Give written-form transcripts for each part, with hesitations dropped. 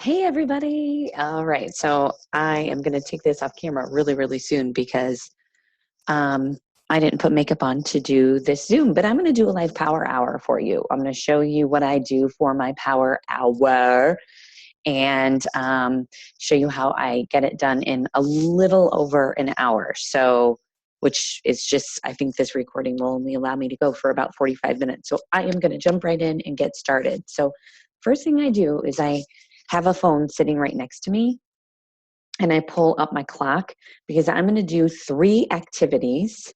Hey everybody. All right. So I am going to take this off camera really, really soon because um, I didn't put makeup on to do this Zoom, but I'm going to do a live power hour for you. I'm going to show you what I do for my power hour and show you how I get it done in a little over an hour. So, which is just, I think this recording will only allow me to go for about 45 minutes. So I am going to jump right in and get started. So first thing I do is I have a phone sitting right next to me and I pull up my clock because I'm going to do 3 activities,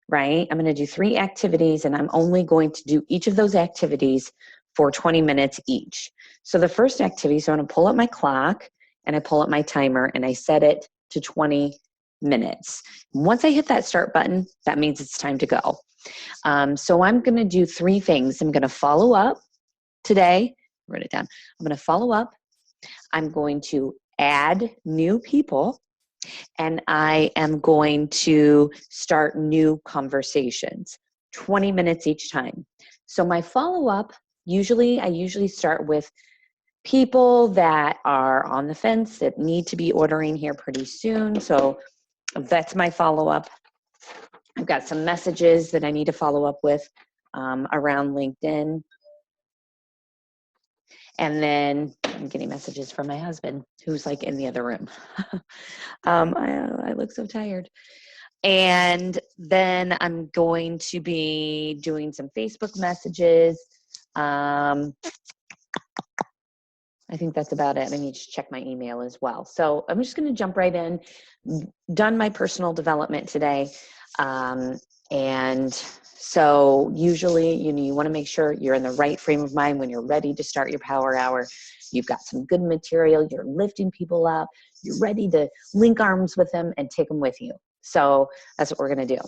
right? I'm going to do 3 activities and I'm only going to do each of those activities for 20 minutes each. So the first activity, so I'm going to pull up my clock and I pull up my timer and I set it to 20 minutes. Once I hit that start button, that means it's time to go. So I'm going to do 3 things. I'm going to follow up today. Write it down. I'm going to follow up. I'm going to add new people, and I am going to start new conversations, 20 minutes each time. So my follow-up, I usually start with people that are on the fence that need to be ordering here pretty soon. So that's my follow-up. I've got some messages that I need to follow up with around LinkedIn. And then I'm getting messages from my husband, who's like in the other room. I look so tired. And then I'm going to be doing some Facebook messages. I think that's about it. I need to check my email as well. So I'm just going to jump right in. Done my personal development today. And so usually, you want to make sure you're in the right frame of mind when you're ready to start your power hour. You've got some good material. You're lifting people up. You're ready to link arms with them and take them with you. So that's what we're going to do.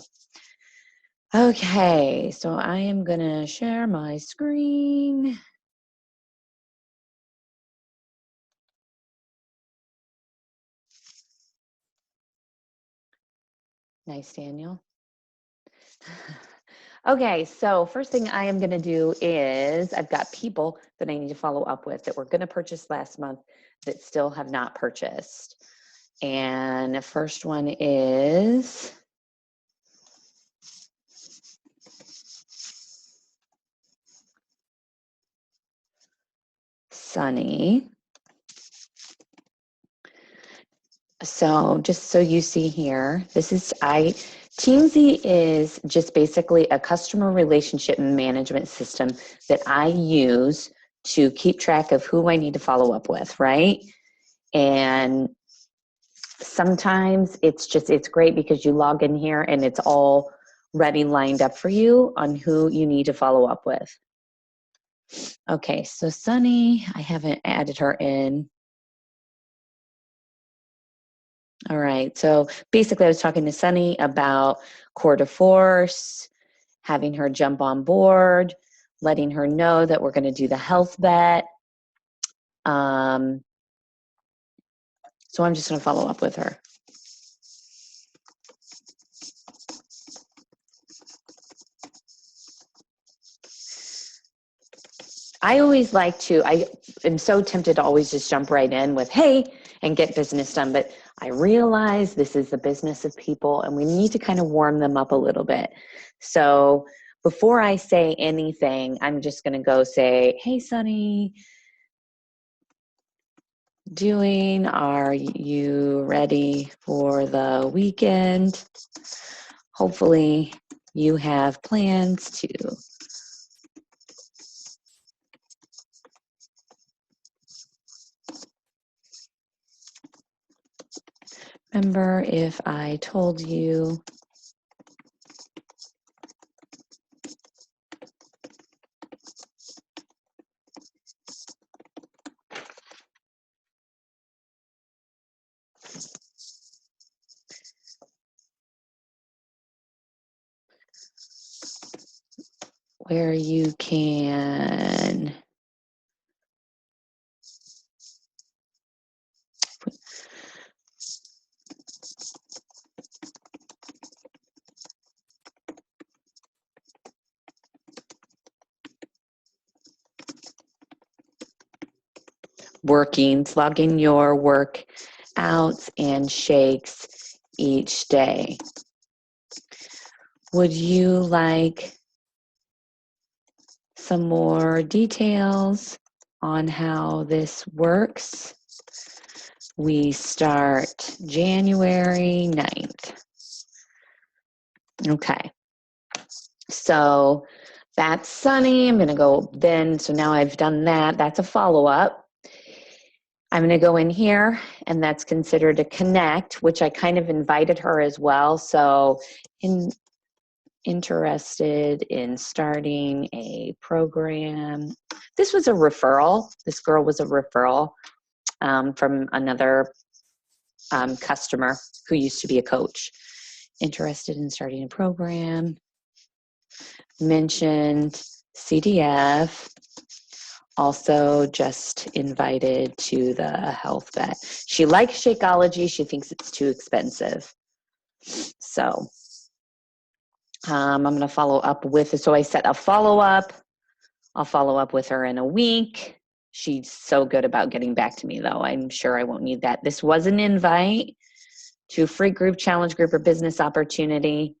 Okay, so I am going to share my screen. Nice, Daniel. Okay, so first thing I am going to do is I've got people that I need to follow up with that were going to purchase last month that still have not purchased. And the first one is Sunny. So just so you see here, Teamzy is just basically a customer relationship management system that I use to keep track of who I need to follow up with, right? And sometimes it's great because you log in here and it's all ready lined up for you on who you need to follow up with. Okay, so Sunny, I haven't added her in. All right, so basically I was talking to Sunny about Core de Force, having her jump on board, letting her know that we're going to do the health bet. So I'm just going to follow up with her. I am so tempted to always just jump right in with, hey, and get business done. But I realize this is the business of people and we need to kind of warm them up a little bit. So before I say anything, I'm just going to go say, hey, Sunny, are you ready for the weekend? Hopefully you have plans to remember if I told you where you can workings, log in your workouts and shakes each day. Would you like some more details on how this works? We start January 9th. Okay, so that's Sunny. I'm gonna go then, so now I've done that. That's a follow-up. I'm gonna go in here, and that's considered a connect, which I kind of invited her as well. So interested in starting a program. This was a referral. This girl was a referral from another customer who used to be a coach. Interested in starting a program. Mentioned CDF. Also just invited to the health vet. She likes Shakeology. She thinks it's too expensive. So I'm going to follow up with, so I set a follow-up. I'll follow up with her in a week. She's so good about getting back to me, though. I'm sure I won't need that. This was an invite to free group, challenge group, or business opportunity.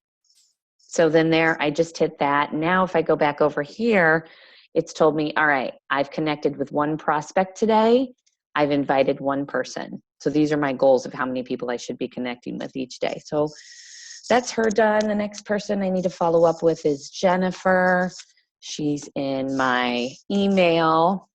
So then there, I just hit that. Now if I go back over here, it's told me, all right, I've connected with one prospect today. I've invited one person. So these are my goals of how many people I should be connecting with each day. So that's her done. The next person I need to follow up with is Jennifer. She's in my email.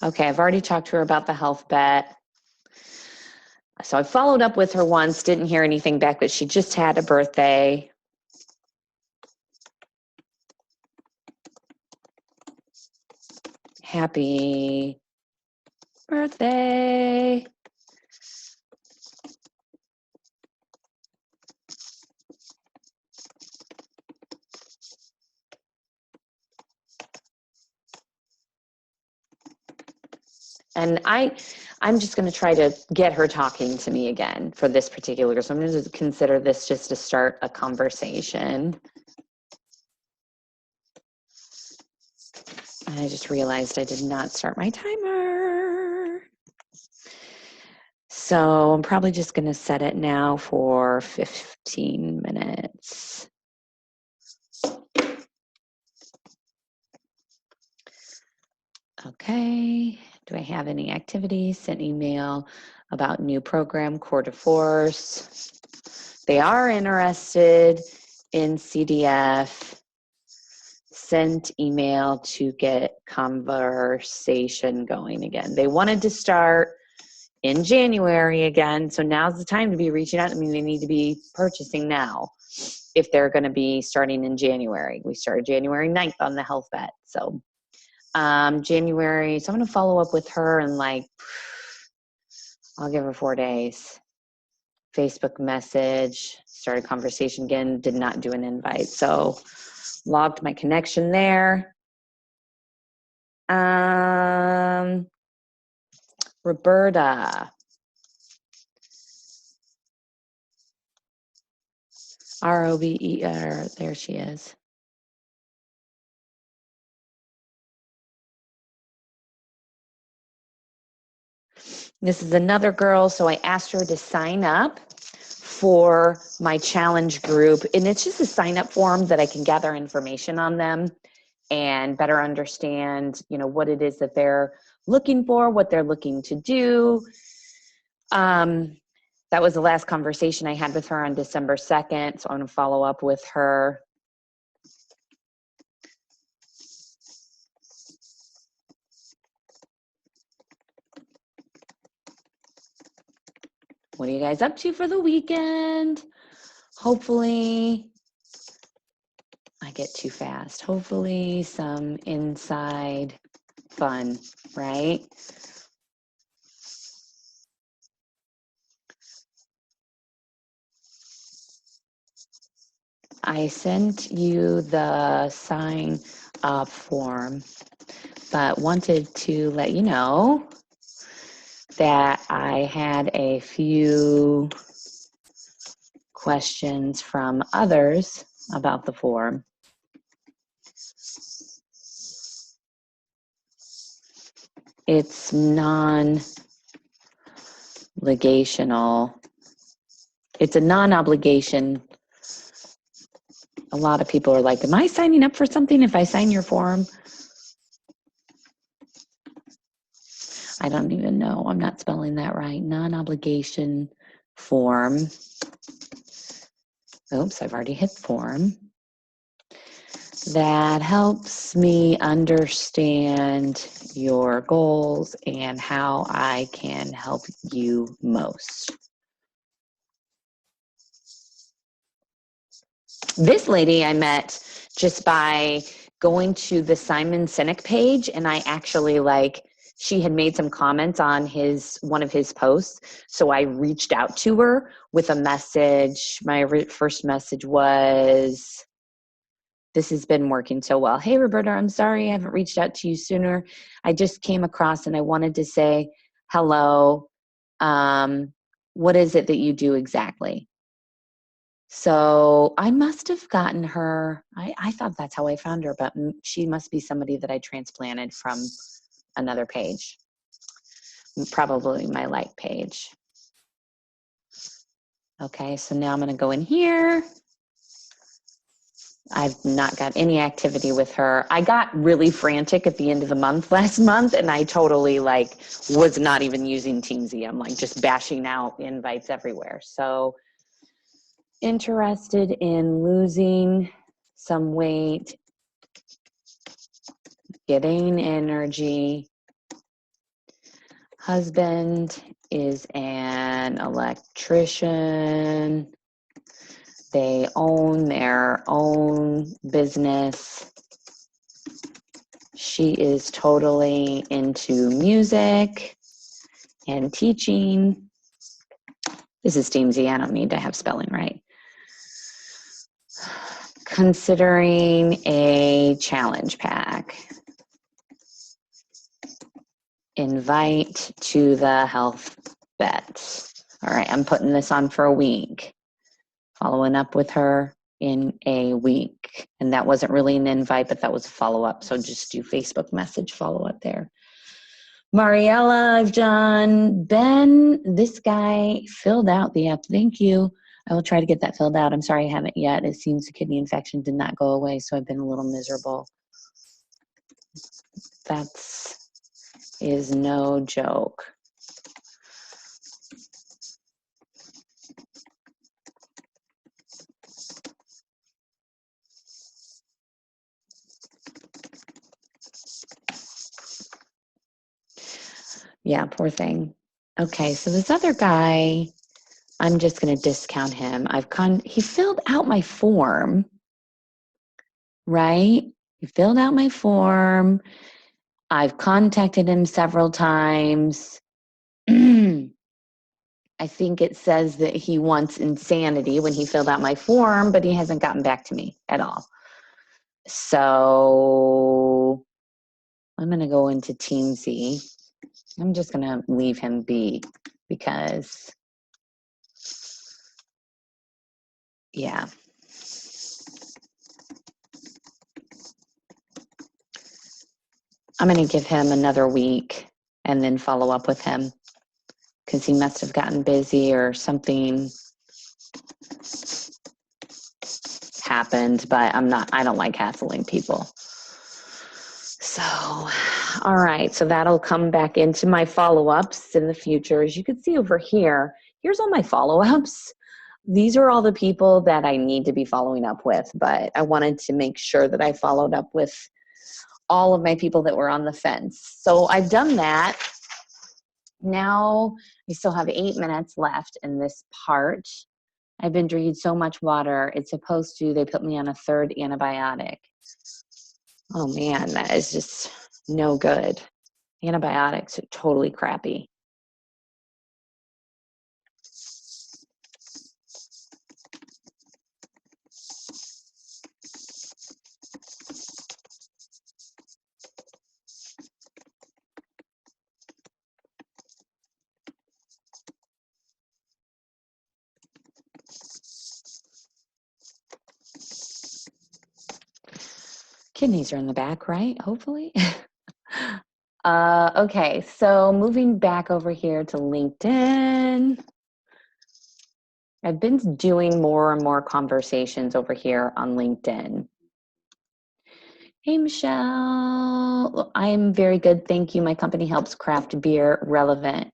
Okay, I've already talked to her about the health bet. So I followed up with her once, didn't hear anything back, but she just had a birthday. Happy birthday. And I'm just going to try to get her talking to me again for this particular. So I'm going to consider this just to start a conversation. I just realized I did not start my timer. So I'm probably just going to set it now for 15 minutes. Okay. Do I have any activities? Sent email about new program, Core to Force. They are interested in CDF. Sent email to get conversation going again. They wanted to start in January again, so now's the time to be reaching out. I mean, they need to be purchasing now if they're going to be starting in January. We started January 9th on the health vet. So January, so I'm going to follow up with her and I'll give her 4 days. Facebook message, start a conversation again, did not do an invite. So logged my connection there. Roberta. R-O-B-E-R, there she is. This is another girl, so I asked her to sign up for my challenge group, and it's just a sign-up form that I can gather information on them and better understand, what it is that they're looking for, what they're looking to do. That was the last conversation I had with her on December 2nd, so I'm going to follow up with her. What are you guys up to for the weekend? Hopefully, I get too fast. Hopefully some inside fun, right? I sent you the sign up form, but wanted to let you know that I had a few questions from others about the form. It's non-legational. It's a non-obligation. A lot of people are like, am I signing up for something if I sign your form? I don't even know. I'm not spelling that right. Non-obligation form. Oops, I've already hit form. That helps me understand your goals and how I can help you most. This lady I met just by going to the Simon Sinek page, and I actually she had made some comments on one of his posts. So I reached out to her with a message. My first message was, this has been working so well. Hey, Roberta, I'm sorry I haven't reached out to you sooner. I just came across and I wanted to say hello. What is it that you do exactly? So I must have gotten her. I thought that's how I found her, but she must be somebody that I transplanted from another page, probably my like page. Okay, so now I'm going to go in here. I've not got any activity with her. I got really frantic at the end of the month last month, and I totally was not even using Teamsy. I'm just bashing out invites everywhere. So interested in losing some weight, getting energy. Husband is an electrician. They own their own business. She is totally into music and teaching. This is Teamsy. I don't need to have spelling right. Considering a challenge pack. Invite to the health bet. All right, I'm putting this on for a week. Following up with her in a week. And that wasn't really an invite, but that was a follow-up. So just do Facebook message follow-up there. Mariella, I've done. Ben, this guy filled out the app. Thank you. I will try to get that filled out. I'm sorry I haven't yet. It seems the kidney infection did not go away, so I've been a little miserable. Is no joke. Yeah, poor thing. Okay, so this other guy, I'm just going to discount him. He filled out my form, right? He filled out my form. I've contacted him several times. I think it says that he wants insanity when he filled out my form, but he hasn't gotten back to me at all. So I'm going to go into Teamsy. I'm just going to leave him be because, yeah. I'm going to give him another week and then follow up with him because he must have gotten busy or something happened, but I don't like hassling people. So, all right, so that'll come back into my follow-ups in the future. As you can see over here, here's all my follow-ups. These are all the people that I need to be following up with, but I wanted to make sure that I followed up with all of my people that were on the fence. So I've done that. Now I still have 8 minutes left in this part. I've been drinking so much water. It's supposed to, they put me on a 3rd antibiotic. Oh man, that is just no good. Antibiotics are totally crappy. Kidneys are in the back, right? Hopefully. Okay, so moving back over here to LinkedIn. I've been doing more and more conversations over here on LinkedIn. Hey, Michelle. I'm very good. Thank you. My company helps craft beer relevant.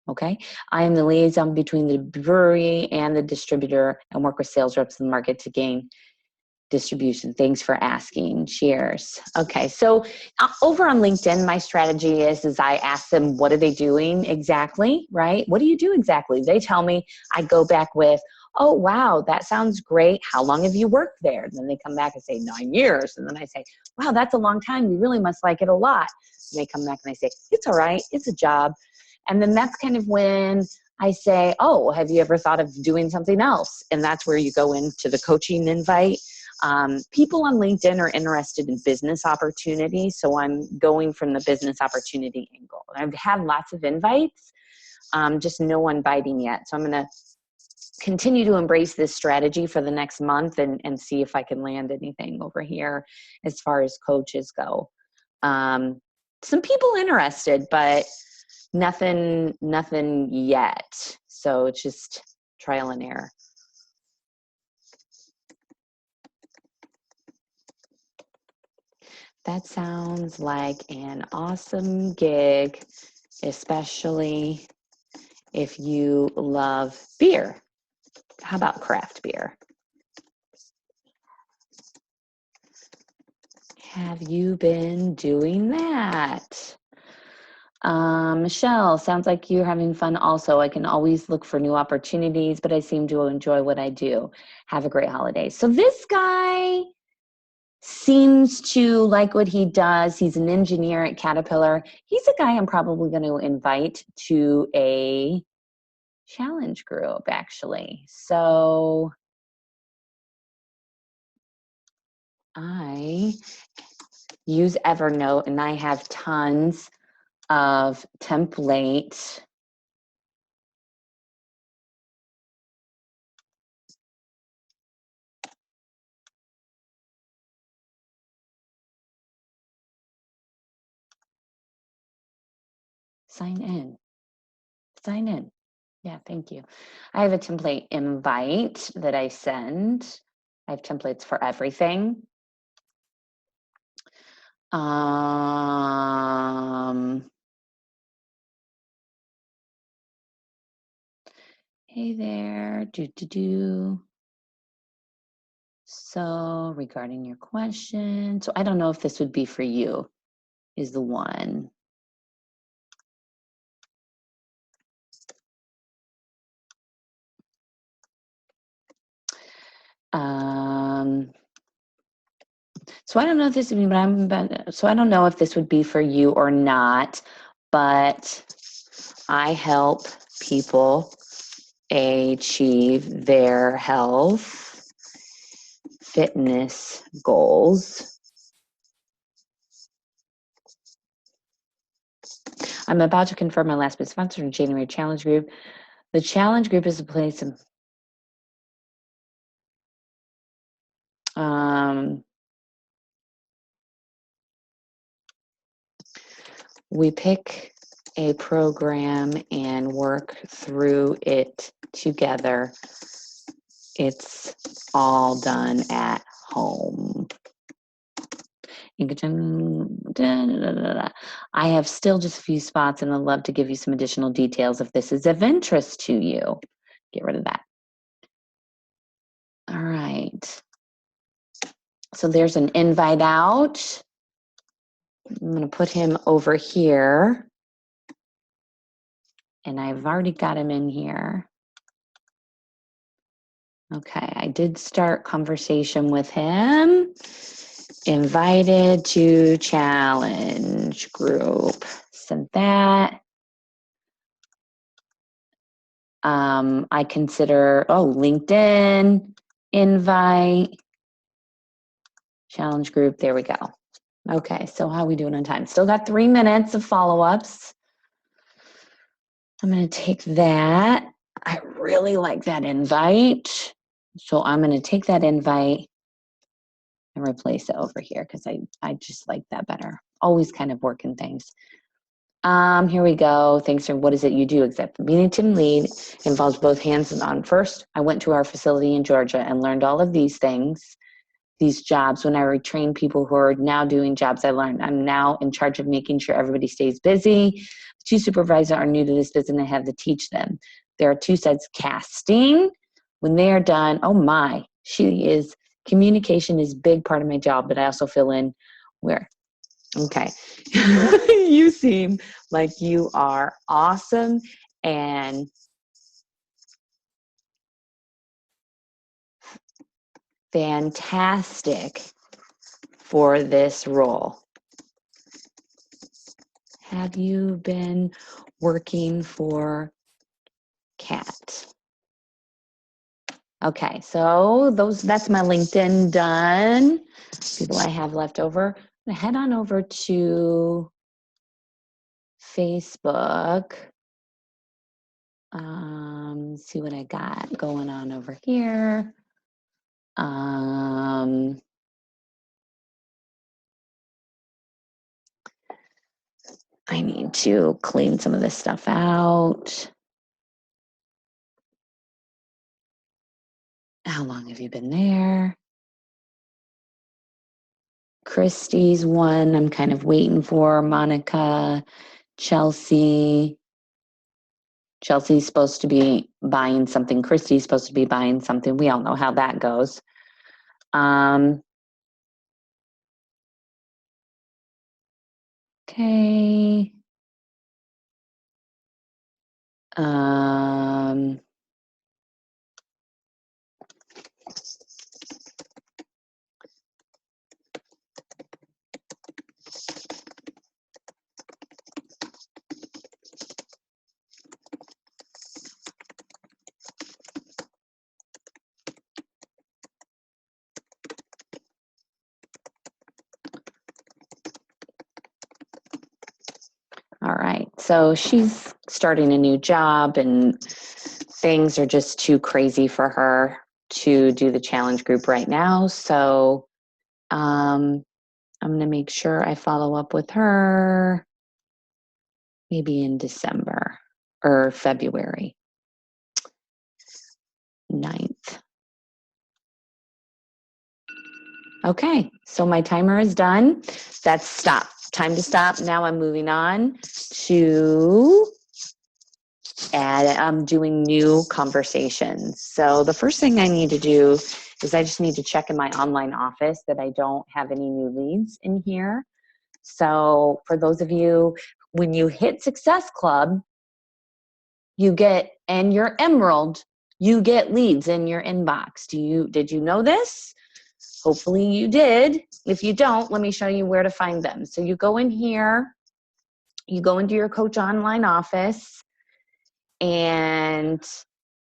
Okay. I am the liaison between the brewery and the distributor and work with sales reps in the market to gain distribution. Thanks for asking. Cheers. Okay. So over on LinkedIn, my strategy is I ask them, what are they doing exactly? Right? What do you do exactly? They tell me. I go back with, oh, wow, that sounds great. How long have you worked there? And then they come back and say 9 years. And then I say, wow, that's a long time. You really must like it a lot. And they come back and I say, it's all right. It's a job. And then that's kind of when I say, oh, have you ever thought of doing something else? And that's where you go into the coaching invite. People on LinkedIn are interested in business opportunities, so I'm going from the business opportunity angle. I've had lots of invites, just no one biting yet. So I'm going to continue to embrace this strategy for the next month and see if I can land anything over here as far as coaches go. Some people interested, but nothing yet. So it's just trial and error. That sounds like an awesome gig, especially if you love beer. How about craft beer? Have you been doing that? Michelle, sounds like you're having fun also. I can always look for new opportunities, but I seem to enjoy what I do. Have a great holiday. So this guy seems to like what he does. He's an engineer at Caterpillar. He's a guy I'm probably going to invite to a challenge group, actually. So I use Evernote and I have tons of template sign in. Yeah, thank you. I have a template invite that I send. I have templates for everything. Hey there, So regarding your question, so I don't know if this would be for you, is the one. So I don't know if this would be, so I don't know if this would be for you or not, but I help people achieve their health, fitness goals. I'm about to confirm my last bit sponsor in January Challenge Group. The Challenge Group is a place of we pick a program and work through it together. It's all done at home. I have still just a few spots and I'd love to give you some additional details if this is of interest to you. Get rid of that. All right. So there's an invite out. I'm going to put him over here. And I've already got him in here. Okay, I did start conversation with him. Invited to challenge group. Sent that. I consider, LinkedIn, invite, challenge group. There we go. Okay, so how are we doing on time? Still got 3 minutes of follow-ups. I'm going to take that. I really like that invite. So I'm going to take that invite and replace it over here because I just like that better. Always kind of working things. Here we go. Thanks for what is it you do? Executive being a team lead involves both hands and on. First, I went to our facility in Georgia and learned all of these things, these jobs. When I retrain people who are now doing jobs I learned, I'm now in charge of making sure everybody stays busy. Two supervisors are new to this business and I have to teach them. There are two sides casting. When they are done, oh my, communication is a big part of my job, but I also fill in where. Okay. You seem like you are awesome and fantastic for this role. Have you been working for CAT? Okay, so that's my LinkedIn done. People I have left over. I'm gonna head on over to Facebook. See what I got going on over here. I need to clean some of this stuff out. How long have you been there? Christy's one I'm kind of waiting for. Monica, Chelsea. Chelsea's supposed to be buying something. Christy's supposed to be buying something. We all know how that goes. Okay. All right, so she's starting a new job and things are just too crazy for her to do the challenge group right now. So I'm gonna make sure I follow up with her maybe in December or February 9th. Okay, so my timer is done. That's stop. Time to stop. Now I'm moving on to I'm doing new conversations. So the first thing I need to do is I just need to check in my online office that I don't have any new leads in here. So for those of you, when you hit Success Club, you get, and your Emerald, you get leads in your inbox. Did you know this? Hopefully you did. If you don't, let me show you where to find them. So you go in here, you go into your Coach Online office, and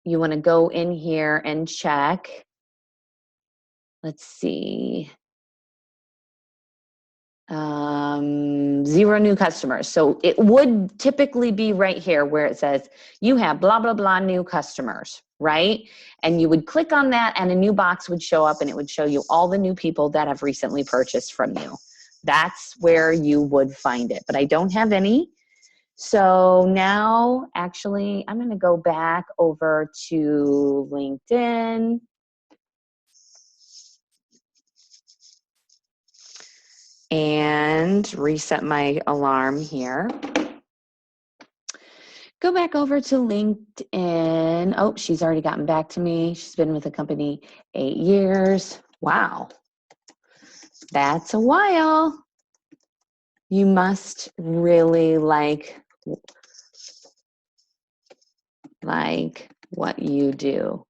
you want to go in here and check. Let's see. 0 new customers. So it would typically be right here where it says you have blah, blah, blah new customers, right? And you would click on that and a new box would show up and it would show you all the new people that have recently purchased from you. That's where you would find it, but I don't have any. So now actually I'm going to go back over to LinkedIn. And reset my alarm here. Go back over to LinkedIn. Oh, she's already gotten back to me. She's been with the company 8 years. Wow. That's a while. You must really like what you do.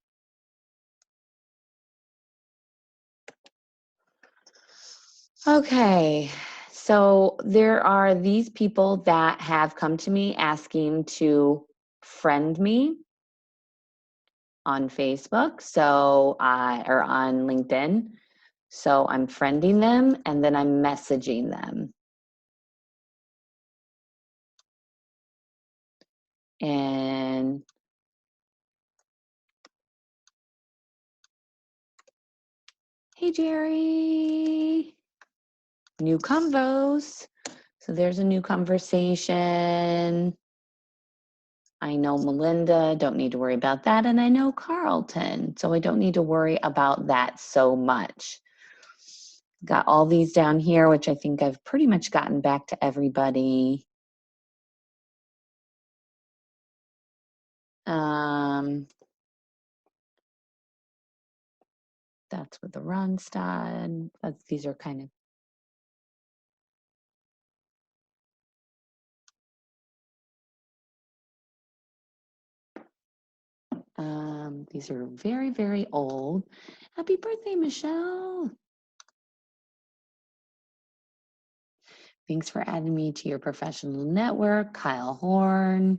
Okay. So there are these people that have come to me asking to friend me on Facebook, or on LinkedIn. So I'm friending them and then I'm messaging them. And Hey, Jerry. New convos. So there's a new conversation. I know Melinda, don't need to worry about that. And I know Carlton, so I don't need to worry about that so much. Got all these down here, which I think I've pretty much gotten back to everybody. That's what the Ronstadt, these are kind of, these are very, very old. Happy birthday, Michelle. Thanks for adding me to your professional network, Kyle Horn.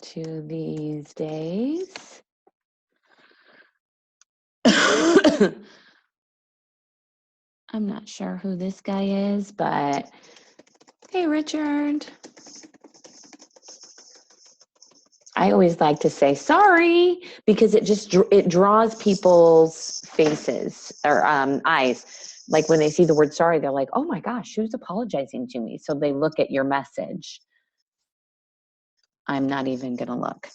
To these days. I'm not sure who this guy is, but hey, Richard. I always like to say sorry because it draws people's faces or eyes. Like when they see the word sorry, they're like, oh my gosh, who's apologizing to me? So they look at your message. I'm not even going to look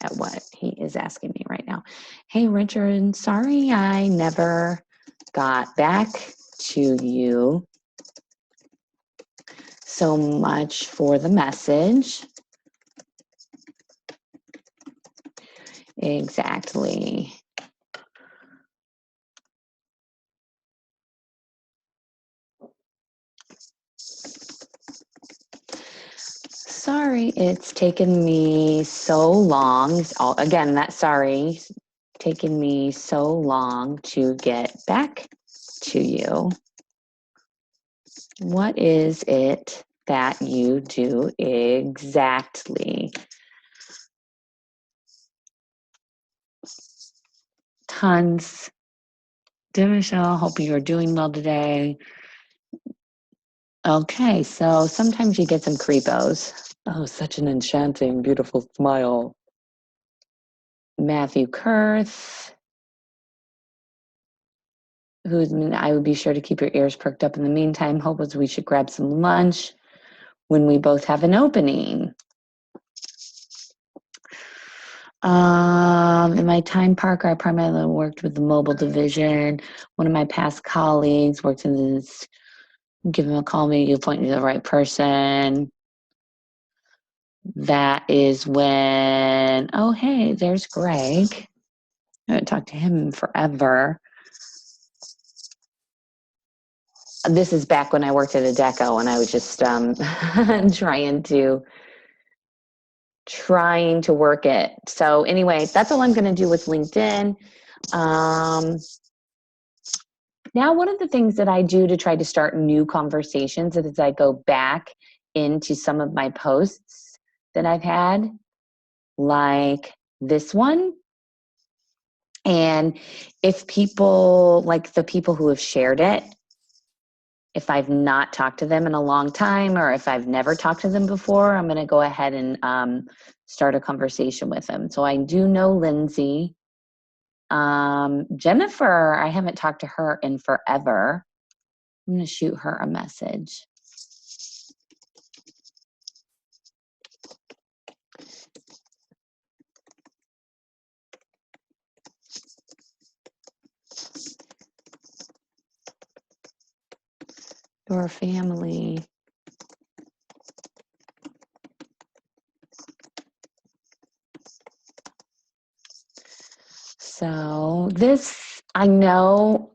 at what he is asking me right now. Hey, Richard, sorry I never got back to you. So much for the message. Exactly. Sorry, it's taken me so long. Again, that sorry, taken me so long to get back to you. What is it that you do exactly? Tons. Dear Michelle, hope you are doing well today. Okay, so sometimes you get some creepos. Oh, such an enchanting, beautiful smile. Matthew Kurth, I would be sure to keep your ears perked up in the meantime. Hope was we should grab some lunch when we both have an opening. In my time, Parker, I primarily worked with the mobile division. One of my past colleagues worked in this. Give him a call, maybe you'll point me to the right person. That is when, oh, hey, there's Greg. I haven't talked to him in forever. This is back when I worked at Adecco and I was just trying to work it. So anyway, that's all I'm going to do with LinkedIn. Now, one of the things that I do to try to start new conversations is I go back into some of my posts that I've had, like this one. And if people, like the people who have shared it, if I've not talked to them in a long time or if I've never talked to them before, I'm going to go ahead and start a conversation with them. So I do know Lindsay. Jennifer, I haven't talked to her in forever. I'm going to shoot her a message. Your family. So this, I know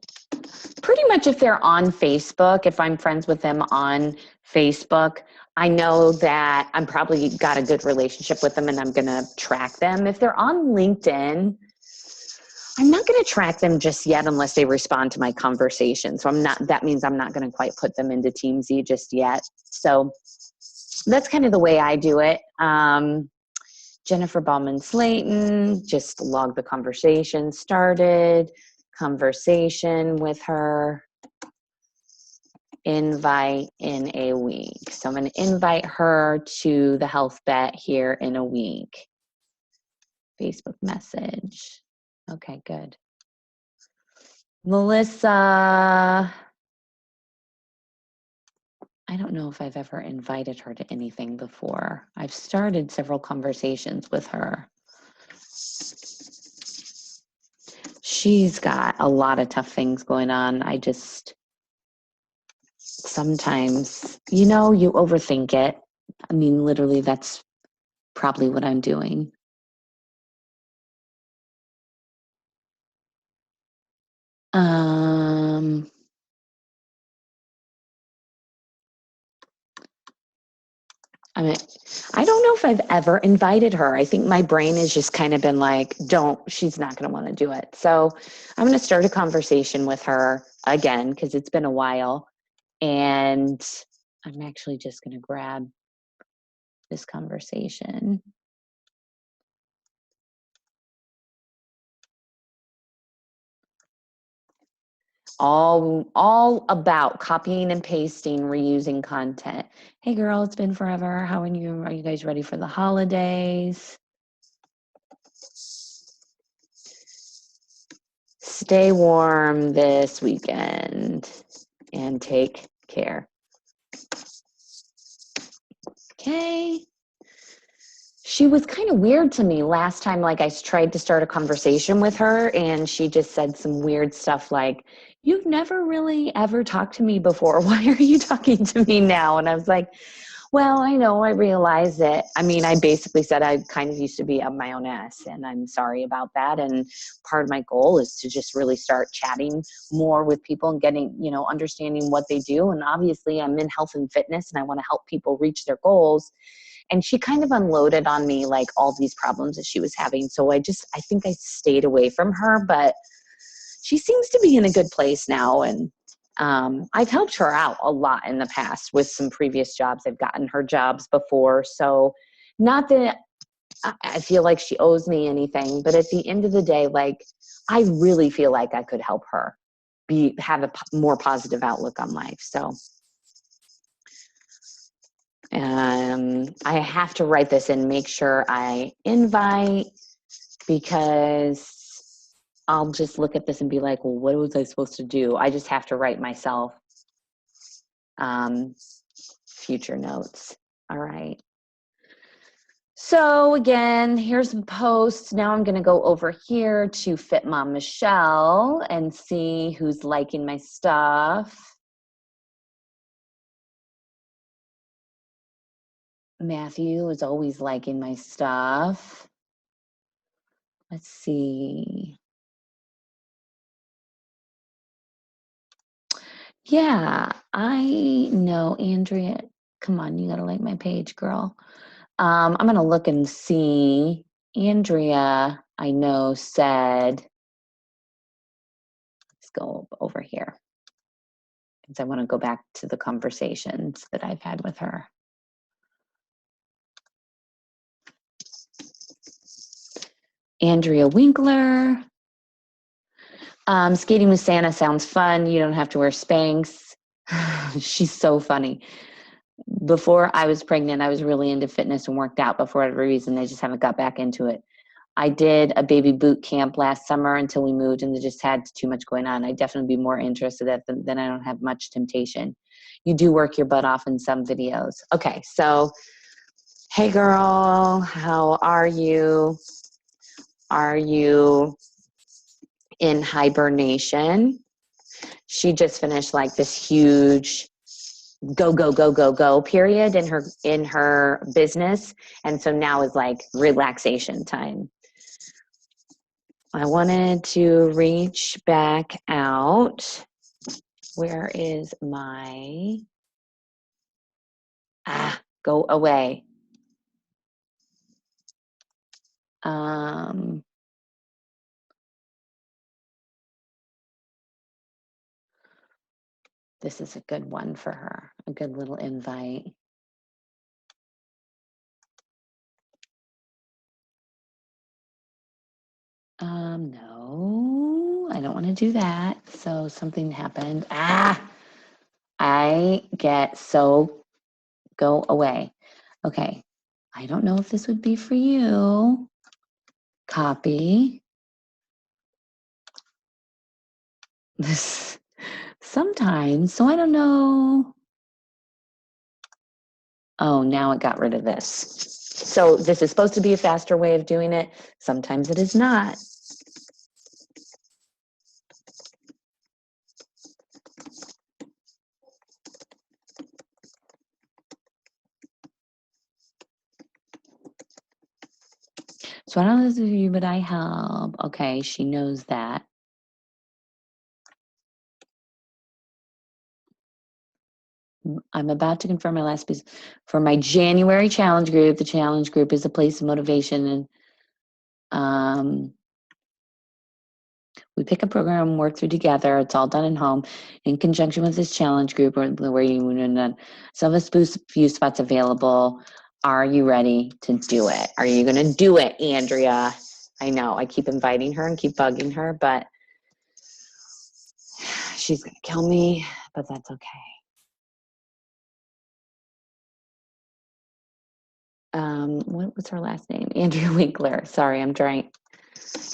pretty much if they're on Facebook, if I'm friends with them on Facebook, I know that I'm probably got a good relationship with them and I'm going to track them. If they're on LinkedIn, I'm not going to track them just yet unless they respond to my conversation. So that means I'm not going to quite put them into Teamsy just yet. So that's kind of the way I do it. Jennifer Bauman Slayton, just log the conversation started, conversation with her, invite in a week. So I'm going to invite her to the health bet here in a week. Facebook message. Okay, good. Melissa, I don't know if I've ever invited her to anything before. I've started several conversations with her. She's got a lot of tough things going on. I just, sometimes, you overthink it. I mean, literally, that's probably what I'm doing. I mean, I don't know if I've ever invited her. I think my brain has just kind of been like, she's not going to want to do it. So I'm going to start a conversation with her again, because it's been a while. And I'm actually just going to grab this conversation. All about copying and pasting, reusing content. Hey girl, it's been forever. How are you? Are you guys ready for the holidays? Stay warm this weekend and take care. Okay. She was kind of weird to me last time. Like, I tried to start a conversation with her and she just said some weird stuff like, you've never really ever talked to me before. Why are you talking to me now? And I was like, well, I know, I realize it. I mean, I basically said I kind of used to be up my own ass and I'm sorry about that. And part of my goal is to just really start chatting more with people and getting, understanding what they do. And obviously I'm in health and fitness and I want to help people reach their goals. And she kind of unloaded on me like all these problems that she was having. So I think I stayed away from her, but she seems to be in a good place now. And I've helped her out a lot in the past with some previous jobs. I've gotten her jobs before. So not that I feel like she owes me anything, but at the end of the day, like, I really feel like I could help her have a more positive outlook on life. So I have to write this and make sure I invite, because I'll just look at this and be like, well, what was I supposed to do? I just have to write myself future notes. All right. So again, here's some posts. Now I'm going to go over here to Fit Mom Michelle and see who's liking my stuff. Matthew is always liking my stuff. Let's see. Yeah, I know, Andrea. Come on, you got to like my page, girl. I'm going to look and see. Andrea, I know, said, let's go over here, because I want to go back to the conversations that I've had with her. Andrea Winkler. Skating with Santa sounds fun. You don't have to wear Spanx. She's so funny. Before I was pregnant, I was really into fitness and worked out, but for whatever reason, I just haven't got back into it. I did a baby boot camp last summer until we moved, and they just had too much going on. I'd definitely be more interested in it, then I don't have much temptation. You do work your butt off in some videos. Okay, so, hey girl, how are you? Are you in hibernation? She just finished like this huge go period in her business, and so now is like relaxation time. I wanted to reach back out. Where is my go away? This is a good one for her, a good little invite. No, I don't want to do that. So something happened. I get so, go away. Okay, I don't know if this would be for you. Copy. This sometimes, so I don't know. Oh, now it got rid of this. So this is supposed to be a faster way of doing it. Sometimes it is not. So I don't know if you, but I help. Okay, she knows that. I'm about to confirm my last piece for my January challenge group. The challenge group is a place of motivation, and we pick a program, work through together. It's all done at home in conjunction with this challenge group, where you some of the few spots available. Are you ready to do it? Are you going to do it, Andrea? I know I keep inviting her and keep bugging her, but she's going to kill me, but that's okay. What was her last name? Andrea Winkler. Sorry, I'm trying.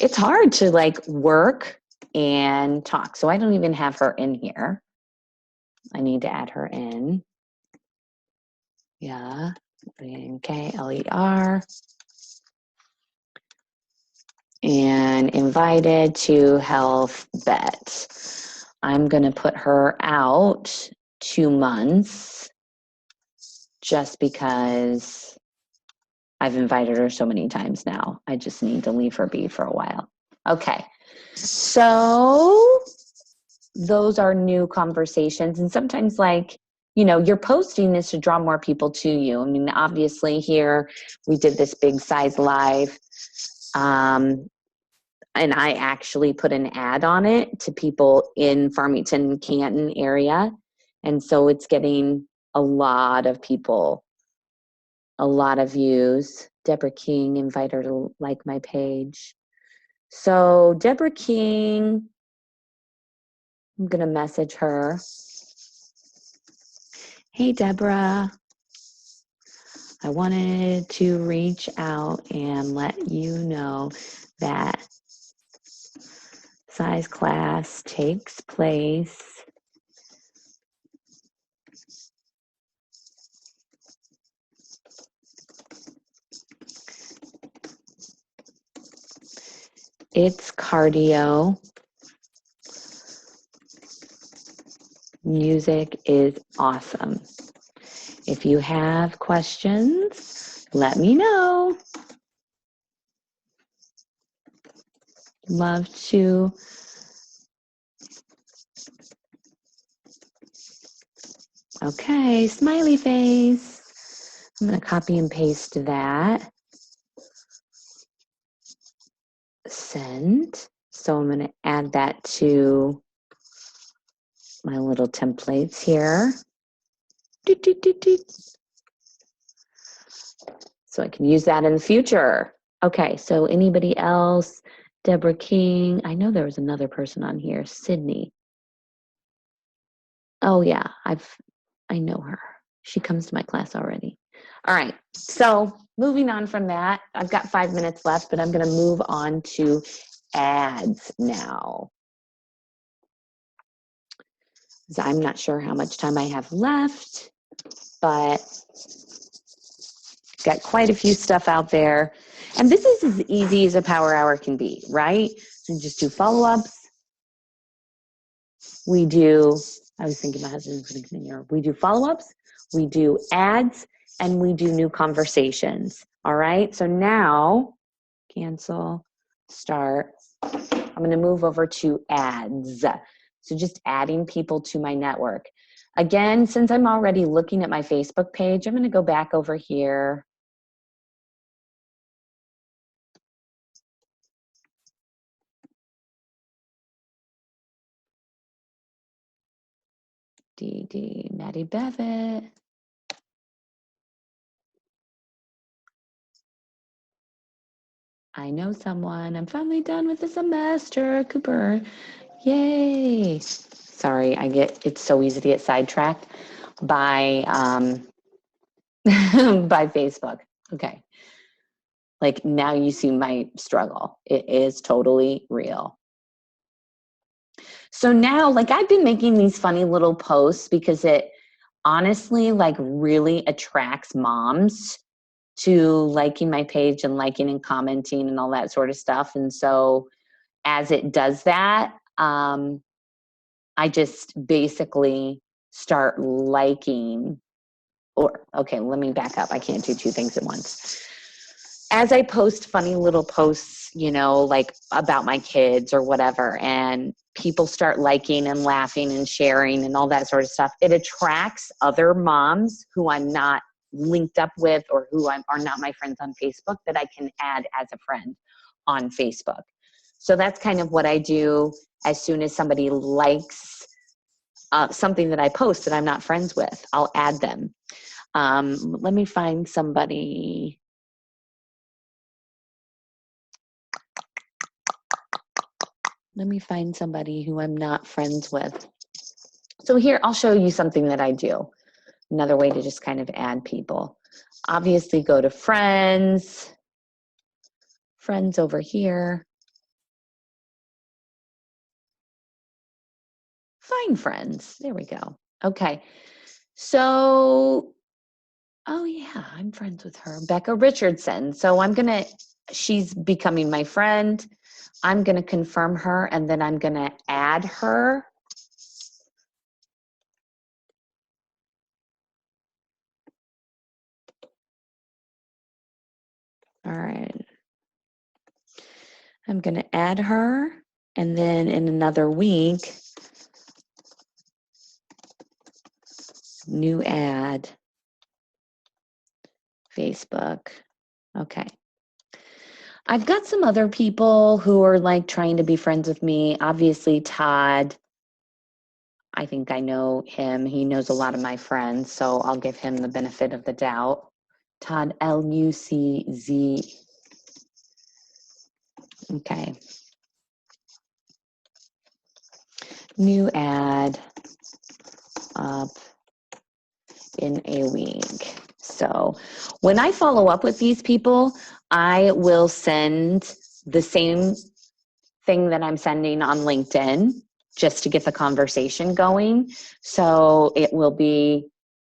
It's hard to like work and talk. So I don't even have her in here. I need to add her in. Yeah. Winkler. And invited to Health Bet. I'm going to put her out 2 months just because I've invited her so many times now. I just need to leave her be for a while. Okay. So those are new conversations. And sometimes, like, you know, you're posting this to draw more people to you. I mean, obviously here we did this big size live. And I actually put an ad on it to people in Farmington, Canton area. And so it's getting a lot of people, a lot of views. Deborah King, invite her to like my page. So Deborah King, I'm going to message her. Hey, Deborah. I wanted to reach out and let you know that size class takes place it's cardio. Music is awesome. If you have questions, let me know. Love to. Okay, smiley face. I'm going to copy and paste that. Send. So I'm going to add that to my little templates here. So I can use that in the future. Okay, so anybody else? Deborah King. I know there was another person on here, Sydney. Oh yeah, I know her. She comes to my class already. All right, so moving on from that, I've got 5 minutes left, but I'm going to move on to ads now. I'm not sure how much time I have left, but got quite a few stuff out there. And this is as easy as a power hour can be, right? So just do follow-ups. We do, I was thinking my husband's going to come in here. We do follow-ups, we do ads, and we do new conversations. All right, so now, cancel, start. I'm going to move over to ads. So just adding people to my network. Again, since I'm already looking at my Facebook page, I'm going to go back over here. Maddie Bevitt. I know someone. I'm finally done with the semester, Cooper. Yay. Sorry, it's so easy to get sidetracked by by Facebook. Okay. Like now you see my struggle. It is totally real. So now, like I've been making these funny little posts because it honestly like really attracts moms to liking my page and liking and commenting and all that sort of stuff. And so as it does that, I just basically start liking, or okay, let me back up. I can't do two things at once. As I post funny little posts, you know, like about my kids or whatever, and people start liking and laughing and sharing and all that sort of stuff, it attracts other moms who I'm not linked up with or who are not my friends on Facebook that I can add as a friend on Facebook. So that's kind of what I do as soon as somebody likes something that I post that I'm not friends with. I'll add them. Let me find somebody. Let me find somebody who I'm not friends with. So here, I'll show you something that I do. Another way to just kind of add people. Obviously, go to friends. Friends over here. Find friends. There we go. Okay. So, oh yeah, I'm friends with her. Becca Richardson. So she's becoming my friend. I'm going to confirm her and then I'm going to add her. All right. I'm going to add her, and then in another week, new ad, Facebook. Okay. I've got some other people who are like trying to be friends with me. Obviously, Todd. I think I know him. He knows a lot of my friends, so I'll give him the benefit of the doubt. Todd, Lucz. Okay. New ad up in a week. So when I follow up with these people, I will send the same thing that I'm sending on LinkedIn just to get the conversation going. So it will be,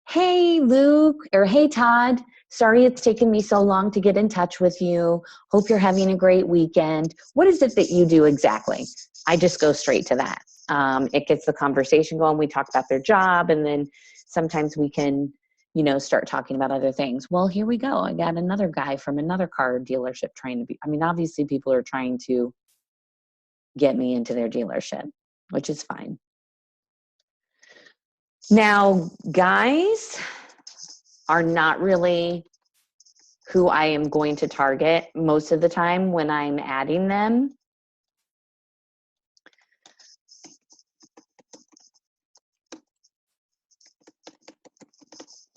hey, Luke, or hey, Todd, sorry it's taken me so long to get in touch with you. Hope you're having a great weekend. What is it that you do exactly? I just go straight to that. It gets the conversation going. We talk about their job, and then sometimes we can, you know, start talking about other things. Well, here we go. I got another guy from another car dealership trying to be, I mean, obviously people are trying to get me into their dealership, which is fine. Now, guys are not really who I am going to target most of the time when I'm adding them.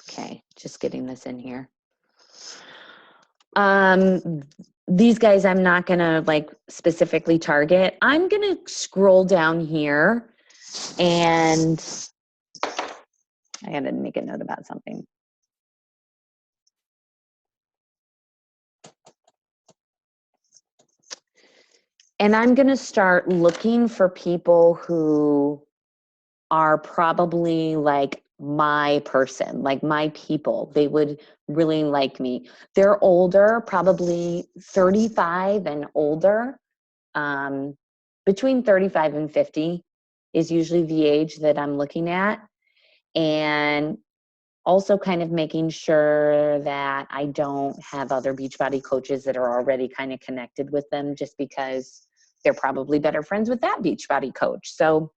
Okay, just getting this in here. These guys I'm not gonna like specifically target. I'm gonna scroll down here and I gotta make a note about something. And I'm gonna start looking for people who are probably like my person, like my people. They would really like me. They're older, probably 35 and older. Between 35 and 50 is usually the age that I'm looking at. And also kind of making sure that I don't have other Beachbody coaches that are already kind of connected with them just because they're probably better friends with that Beachbody coach. So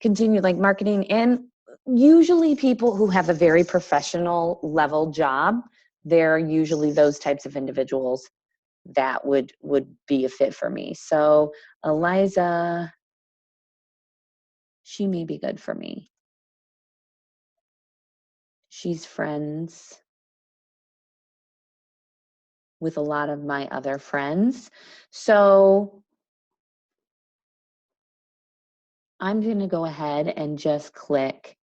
continue like marketing, and usually people who have a very professional level job, they're usually those types of individuals that would be a fit for me. So Eliza She may be good for me. She's friends with a lot of my other friends. So I'm going to go ahead and just click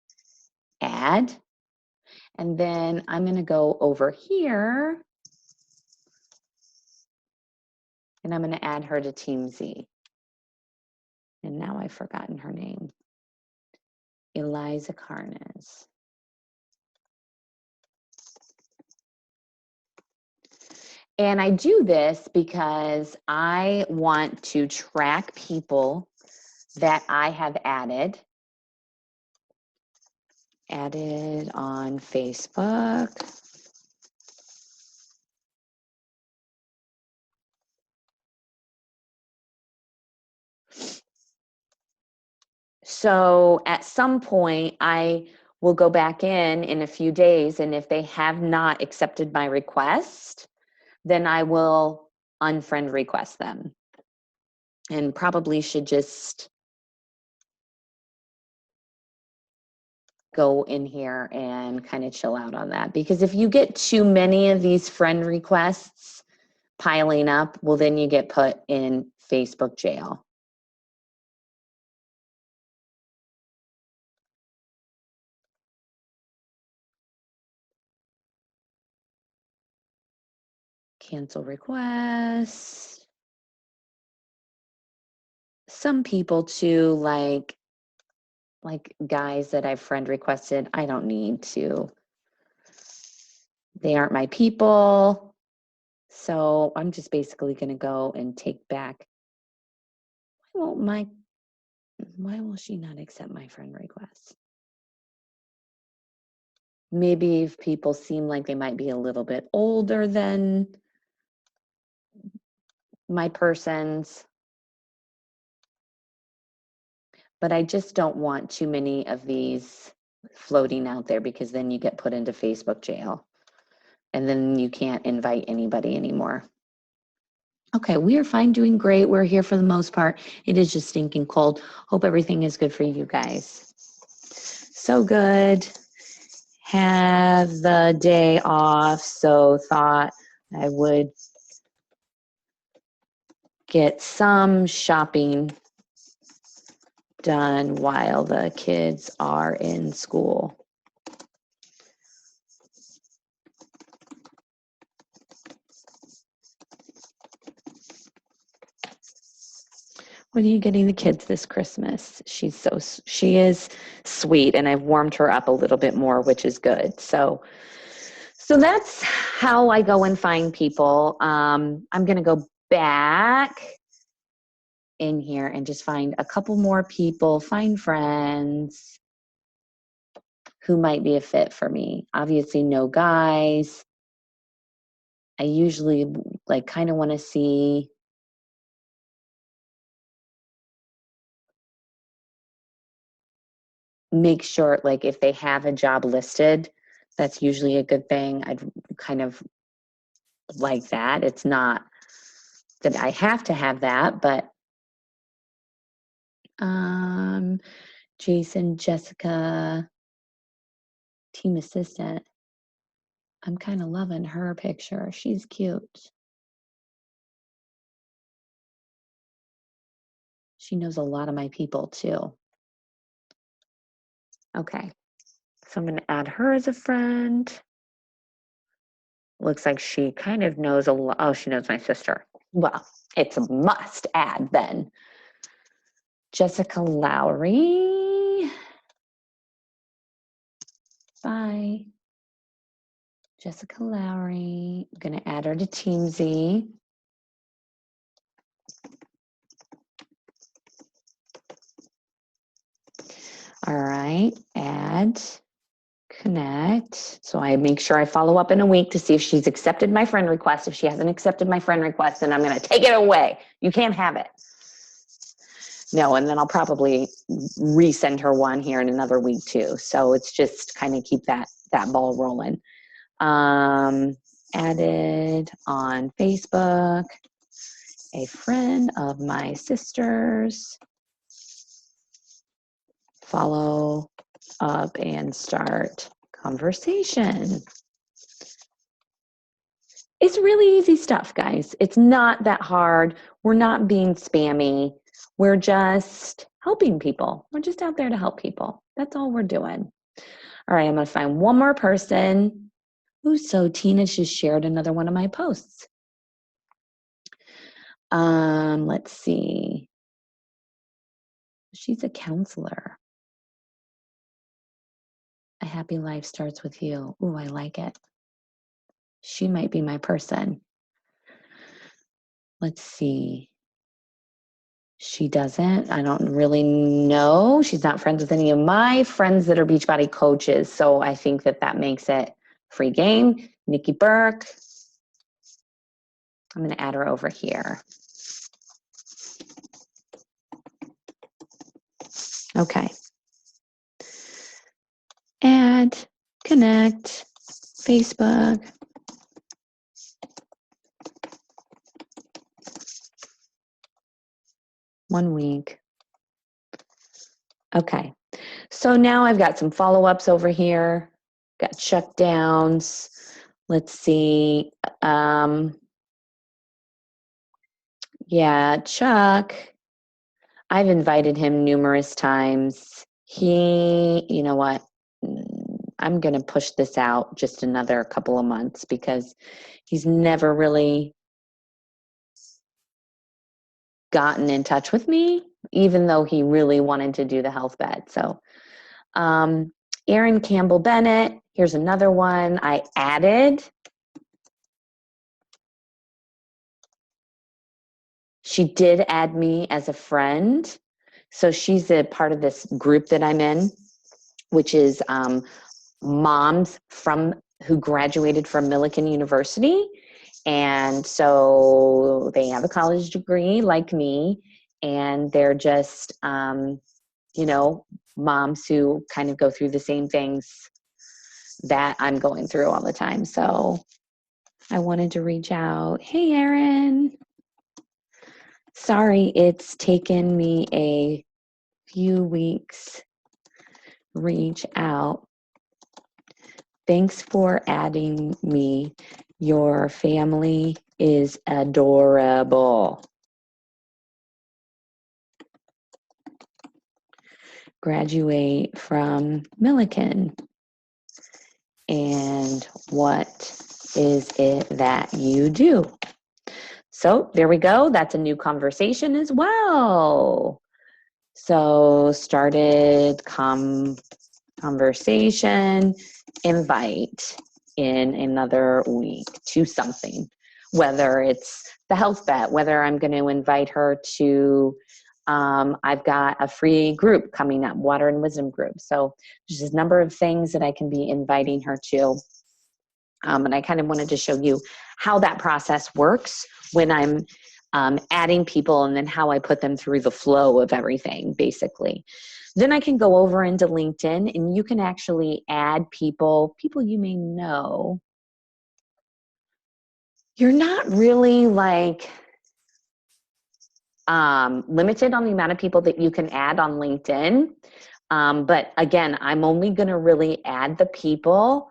add. And then I'm going to go over here and I'm going to add her to Team Z. And now I've forgotten her name. Eliza Carnes. And I do this because I want to track people that I have added on Facebook. So at some point, I will go back in a few days, and if they have not accepted my request, then I will unfriend request them. And probably should just go in here and kind of chill out on that. Because if you get too many of these friend requests piling up, well, then you get put in Facebook jail. Cancel requests. Some people too, like guys that I've friend requested, I don't need to. They aren't my people. So I'm just basically going to go and take back. Why will she not accept my friend request? Maybe if people seem like they might be a little bit older than my persons. But I just don't want too many of these floating out there, because then you get put into Facebook jail and then you can't invite anybody anymore. Okay, we are fine, doing great. We're here for the most part. It is just stinking cold. Hope everything is good for you guys. So good. Have the day off, so thought I would get some shopping done while the kids are in school. What are you getting the kids this Christmas? She is sweet, and I've warmed her up a little bit more, which is good. So that's how I go and find people. I'm going to go back in here and just find a couple more people, find friends who might be a fit for me. Obviously, no guys. I usually kind of want to see make sure, if they have a job listed, that's usually a good thing. I'd kind of like that. It's not that I have to have that, but Jason, Jessica, team assistant. I'm kind of loving her picture. She's cute. She knows a lot of my people too. Okay, so I'm going to add her as a friend. Looks like she kind of knows a lot. Oh, she knows my sister. Well, it's a must add then. Jessica Lowry. Bye. Jessica Lowry. I'm going to add her to Team Z. All right, add, connect. So I make sure I follow up in a week to see if she's accepted my friend request. If she hasn't accepted my friend request, then I'm going to take it away. You can't have it. No, and then I'll probably resend her one here in another week too. So it's just kind of keep that ball rolling. Added on Facebook, a friend of my sister's. follow up and start conversation. It's really easy stuff, guys. It's not that hard. We're not being spammy. We're just helping people. We're just out there to help people. That's all we're doing. All right, I'm going to find one more person. Ooh, so Tina just shared another one of my posts. Let's see. She's a counselor. A happy life starts with you. Ooh, I like it. She might be my person. Let's see. She doesn't. I don't really know. She's not friends with any of my friends that are Beachbody coaches. So I think that makes it free game. Nikki Burke. I'm going to add her over here. Okay. Add, connect, Facebook. One week. Okay. So now I've got some follow-ups over here. Got Chuck Downs. Let's see. Yeah, Chuck. I've invited him numerous times. You know what? I'm going to push this out just another couple of months because he's never really gotten in touch with me, even though he really wanted to do the health bet. So, Erin Campbell Bennett, here's another one I added. She did add me as a friend. So she's a part of this group that I'm in, which is moms who graduated from Millikan University. And so they have a college degree like me, and they're just, you know, moms who kind of go through the same things that I'm going through all the time. So I wanted to reach out. Hey, Erin. Sorry, it's taken me a few weeks. Reach out. Thanks for adding me. Your family is adorable. Graduate from Millikan. And what is it that you do? So there we go. That's a new conversation as well. So started conversation, invite in another week to something, whether it's the health bet, whether I'm going to invite her to, I've got a free group coming up, Water and Wisdom group. So there's a number of things that I can be inviting her to. And I kind of wanted to show you how that process works when I'm adding people, and then how I put them through the flow of everything, basically. Then I can go over into LinkedIn, and you can actually add people you may know. You're not really like limited on the amount of people that you can add on LinkedIn. But again, I'm only going to really add the people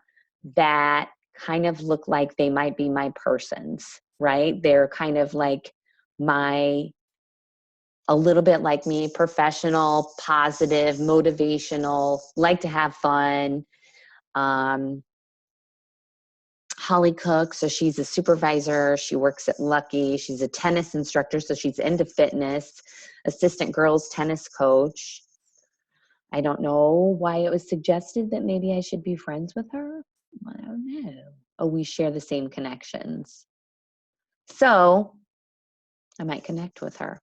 that kind of look like they might be my persons, right? They're kind of like a little bit like me, professional, positive, motivational, like to have fun. Holly Cook, so she's a supervisor. She works at Lucky. She's a tennis instructor, so she's into fitness. Assistant girls tennis coach. I don't know why it was suggested that maybe I should be friends with her. I don't know. Oh, we share the same connections. So I might connect with her.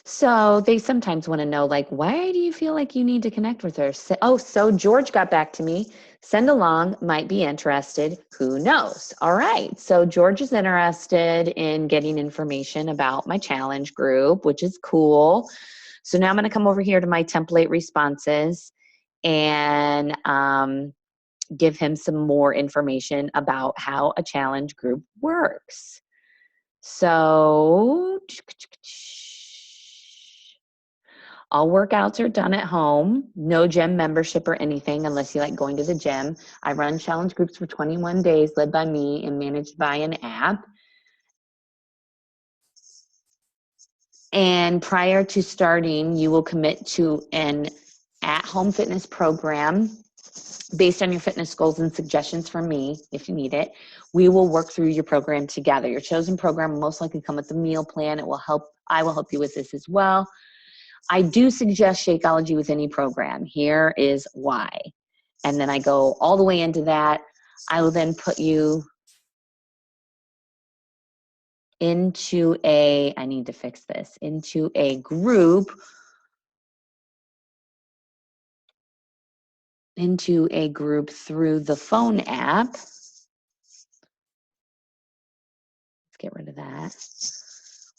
So they sometimes want to know, like, why do you feel like you need to connect with her? So George got back to me. Send along, might be interested. Who knows? All right. So George is interested in getting information about my challenge group, which is cool. So now I'm going to come over here to my template responses, and give him some more information about how a challenge group works. So all workouts are done at home, no gym membership or anything unless you like going to the gym. I run challenge groups for 21 days led by me and managed by an app. And prior to starting, you will commit to an at-home fitness program based on your fitness goals and suggestions from me if you need it. We will work through your program together. Your chosen program will most likely come with a meal plan. It will help. I will help you with this as well. I do suggest Shakeology with any program. Here is why. And then I go all the way into that. I will then put you into a, I need to fix this, into a group, through the phone app. Let's get rid of that.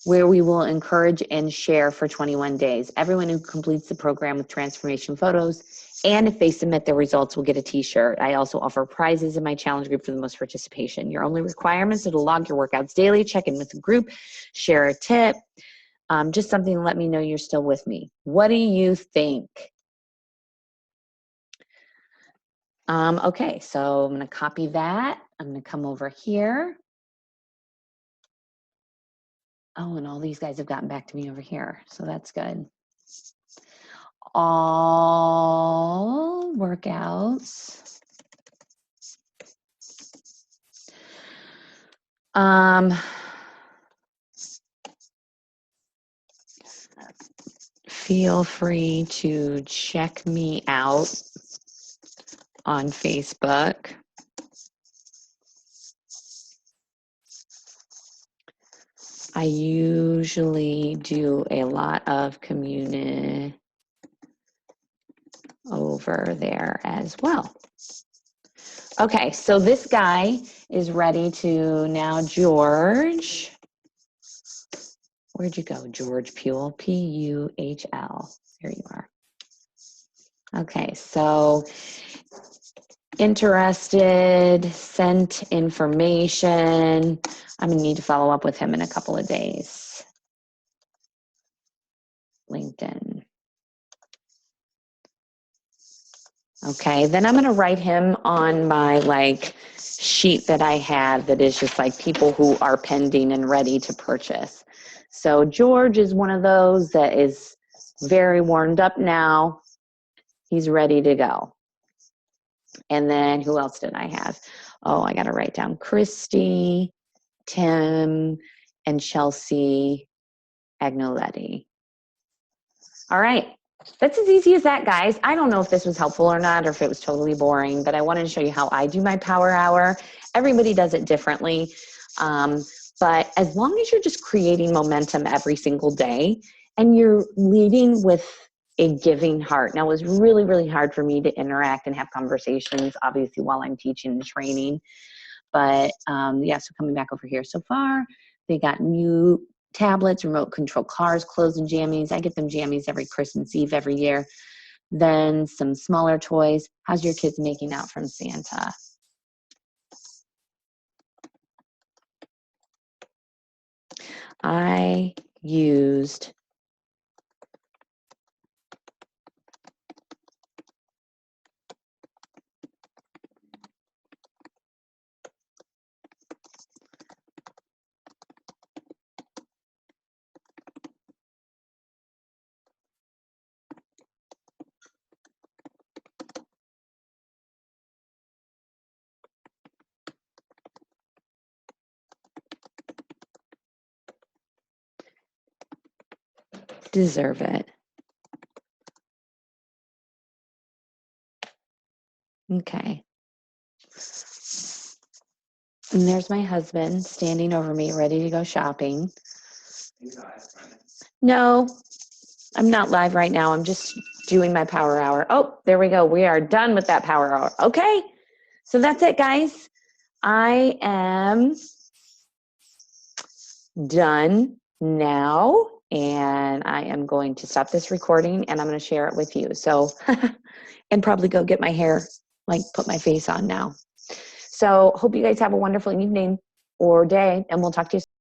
Where we will encourage and share for 21 days. Everyone who completes the program with transformation photos, and if they submit their results, will get a t-shirt. I also offer prizes in my challenge group for the most participation. Your only requirements are to log your workouts daily, check in with the group, share a tip, just something to let me know you're still with me. What do you think? Okay, so I'm gonna copy that. I'm gonna come over here. Oh, and all these guys have gotten back to me over here, so that's good. All workouts. Feel free to check me out on Facebook. I usually do a lot of community over there as well. Okay, so this guy is ready to now, George. Where'd you go, George Puhl? P-U-H-L. There you are. Okay, so interested, sent information. I'm gonna need to follow up with him in a couple of days. LinkedIn. Okay, then I'm gonna write him on my sheet that I have that is just like people who are pending and ready to purchase. So George is one of those that is very warmed up now. He's ready to go. And then who else did I have? Oh, I gotta write down Christy, Tim, and Chelsea Agnoletti. All right, that's as easy as that, guys. I don't know if this was helpful or not, or if it was totally boring, but I wanted to show you how I do my power hour. Everybody does it differently. But as long as you're just creating momentum every single day and you're leading with a giving heart. Now, it was really, really hard for me to interact and have conversations, obviously, while I'm teaching and training. But yeah, so coming back over here. So far, they got new tablets, remote control cars, clothes, and jammies. I get them jammies every Christmas Eve every year. Then some smaller toys. How's your kids making out from Santa? I used deserve it. Okay. And there's my husband standing over me, ready to go shopping. No, I'm not live right now. I'm just doing my power hour. Oh, there we go. We are done with that power hour. Okay. So that's it, guys. I am done now, and I am going to stop this recording and I'm going to share it with you. So, and probably go get my hair like put my face on now. So hope you guys have a wonderful evening or day, and we'll talk to you soon.